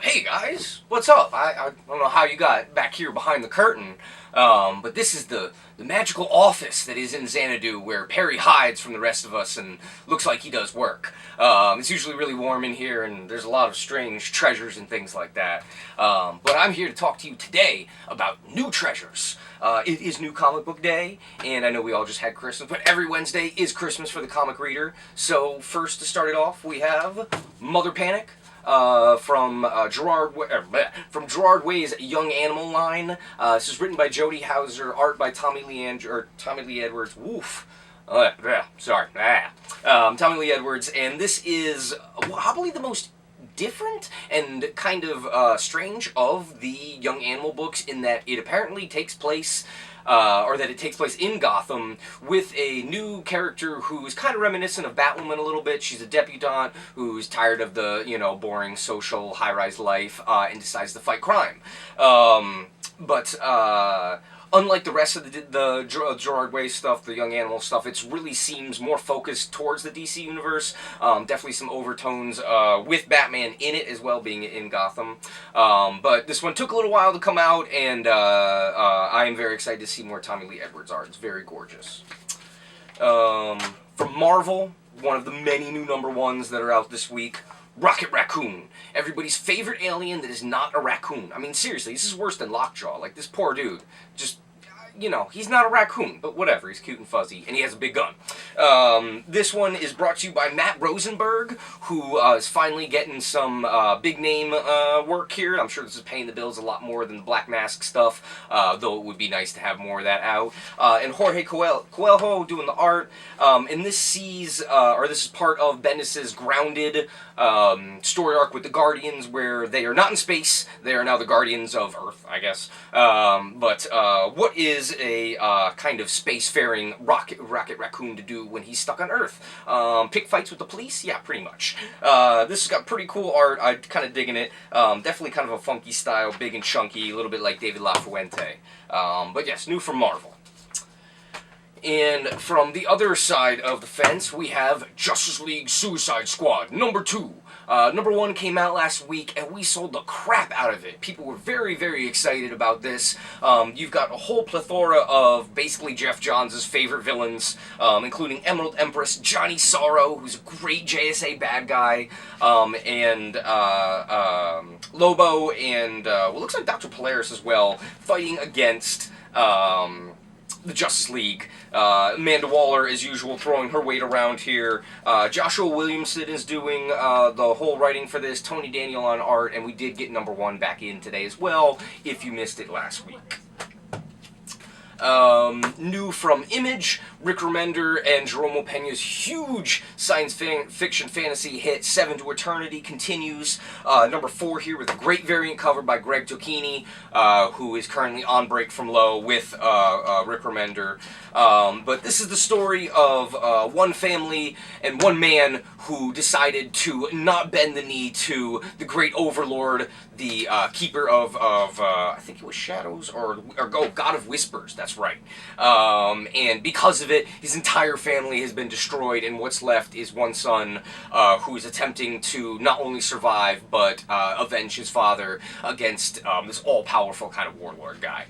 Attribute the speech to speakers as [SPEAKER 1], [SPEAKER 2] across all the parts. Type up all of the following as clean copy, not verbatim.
[SPEAKER 1] Hey guys, what's up? I don't know how you got back here behind the curtain, but this is the magical office that is in Xanadu where Perry hides from the rest of us and looks like he does work. It's usually really warm in here and there's a lot of strange treasures and things like that. But I'm here to talk to you today about new treasures. It is New Comic Book Day, and I know we all just had Christmas, but every Wednesday is Christmas for the comic reader. So first to start it off, we have Mother Panic. From Gerard Way's Young Animal line. This is written by Jody Houser, art by Tommy Lee Edwards. Woof. Tommy Lee Edwards, and this is probably the most different and kind of strange of the Young Animal books in that it apparently takes place it takes place in Gotham with a new character who's kind of reminiscent of Batwoman a little bit. She's a debutante who's tired of the, boring social high-rise life and decides to fight crime. Unlike the rest of the Gerard Way stuff, the Young Animal stuff, it really seems more focused towards the DC universe. Definitely some overtones with Batman in it as well, being in Gotham. But this one took a little while to come out, and I am very excited to see more Tommy Lee Edwards art. It's very gorgeous. From Marvel, one of the many new #1s that are out this week, Raccoon. Everybody's favorite alien that is not a raccoon. I mean, seriously, this is worse than Lockjaw. Like, this poor dude, just, he's not a raccoon, but whatever. He's cute and fuzzy, and he has a big gun. This one is brought to you by Matt Rosenberg, who is finally getting some big name work here. I'm sure this is paying the bills a lot more than the Black Mask stuff, though it would be nice to have more of that out. And Jorge Coelho doing the art. And this is part of Bendis's Grounded story arc with the Guardians, where they are not in space. They are now the Guardians of Earth, I guess. What is a kind of spacefaring Rocket Raccoon to do when he's stuck on Earth? Pick fights with the police? Yeah, pretty much. This has got pretty cool art. I'm kind of digging it. Definitely kind of a funky style, big and chunky, a little bit like David LaFuente. But yes, new from Marvel. And from the other side of the fence, we have Justice League Suicide Squad #2. #1 came out last week, and we sold the crap out of it. People were very, very excited about this. You've got a whole plethora of basically Jeff Johns' favorite villains, including Emerald Empress, Johnny Sorrow, who's a great JSA bad guy, and Lobo, and looks like Dr. Polaris as well, fighting against the Justice League. Amanda Waller, as usual, throwing her weight around here. Joshua Williamson is doing the whole writing for this. Tony Daniel on art, and we did get #1 back in today as well, if you missed it last week. New from Image, Rick Remender and Jerome Pena's huge science fiction fantasy hit 7 to Eternity continues. #4 here with a great variant cover by Greg Tocchini, who is currently on break from Low with Rick Remender. But this is the story of one family and one man who decided to not bend the knee to the great overlord, the keeper of I think it was Shadows, or God of Whispers, that's right. And because of it, his entire family has been destroyed, and what's left is one son who is attempting to not only survive, but avenge his father against this all-powerful kind of warlord guy.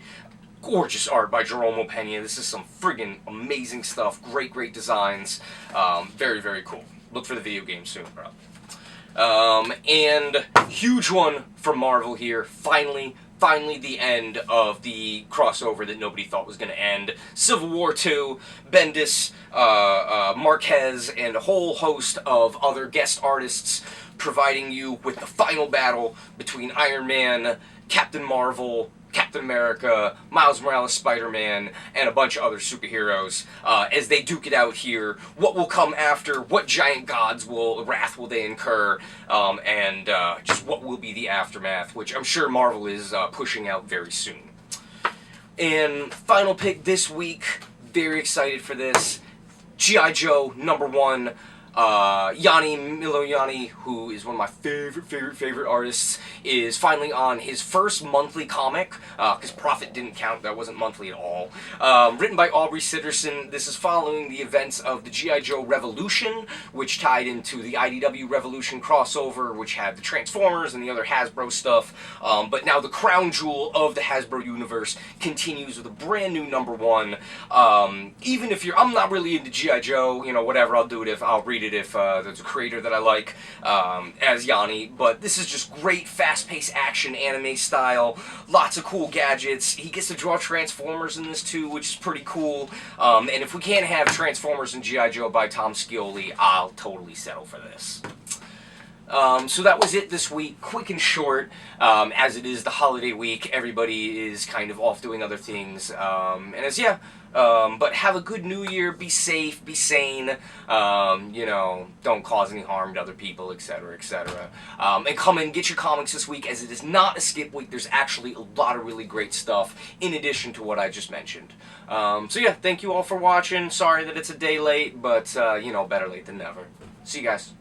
[SPEAKER 1] Gorgeous art by Jerome Pena. This is some friggin' amazing stuff. Great designs. Very, very cool. Look for the video game soon, bro. And huge one from Marvel here. Finally the end of the crossover that nobody thought was going to end. Civil War 2, Bendis, Marquez, and a whole host of other guest artists providing you with the final battle between Iron Man, Captain Marvel, Captain America, Miles Morales, Spider-Man, and a bunch of other superheroes as they duke it out here. What will come after? What giant wrath will they incur? And just what will be the aftermath, which I'm sure Marvel is pushing out very soon. And final pick this week, very excited for this, G.I. Joe #1. Yanni Miloyanni, who is one of my favorite artists, is finally on his first monthly comic, because Profit didn't count, that wasn't monthly at all. Written by Aubrey Sitterson, this is following the events of the G.I. Joe Revolution, which tied into the IDW Revolution crossover, which had the Transformers and the other Hasbro stuff, but now the crown jewel of the Hasbro universe continues with a brand new #1. Even if I'm not really into G.I. Joe, you know, whatever, I'll read it if there's a creator that I like, as Yanni, but this is just great, fast-paced action anime style, lots of cool gadgets. He gets to draw Transformers in this too, which is pretty cool, and if we can't have Transformers and G.I. Joe by Tom Scioli, I'll totally settle for this. So that was it this week, quick and short. As it is the holiday week, everybody is kind of off doing other things, but have a good new year, be safe, be sane, you know, don't cause any harm to other people, etc., etc. And come and get your comics this week, as it is not a skip week. There's actually a lot of really great stuff in addition to what I just mentioned. So yeah, thank you all for watching. Sorry that it's a day late, but, you know, better late than never. See you guys.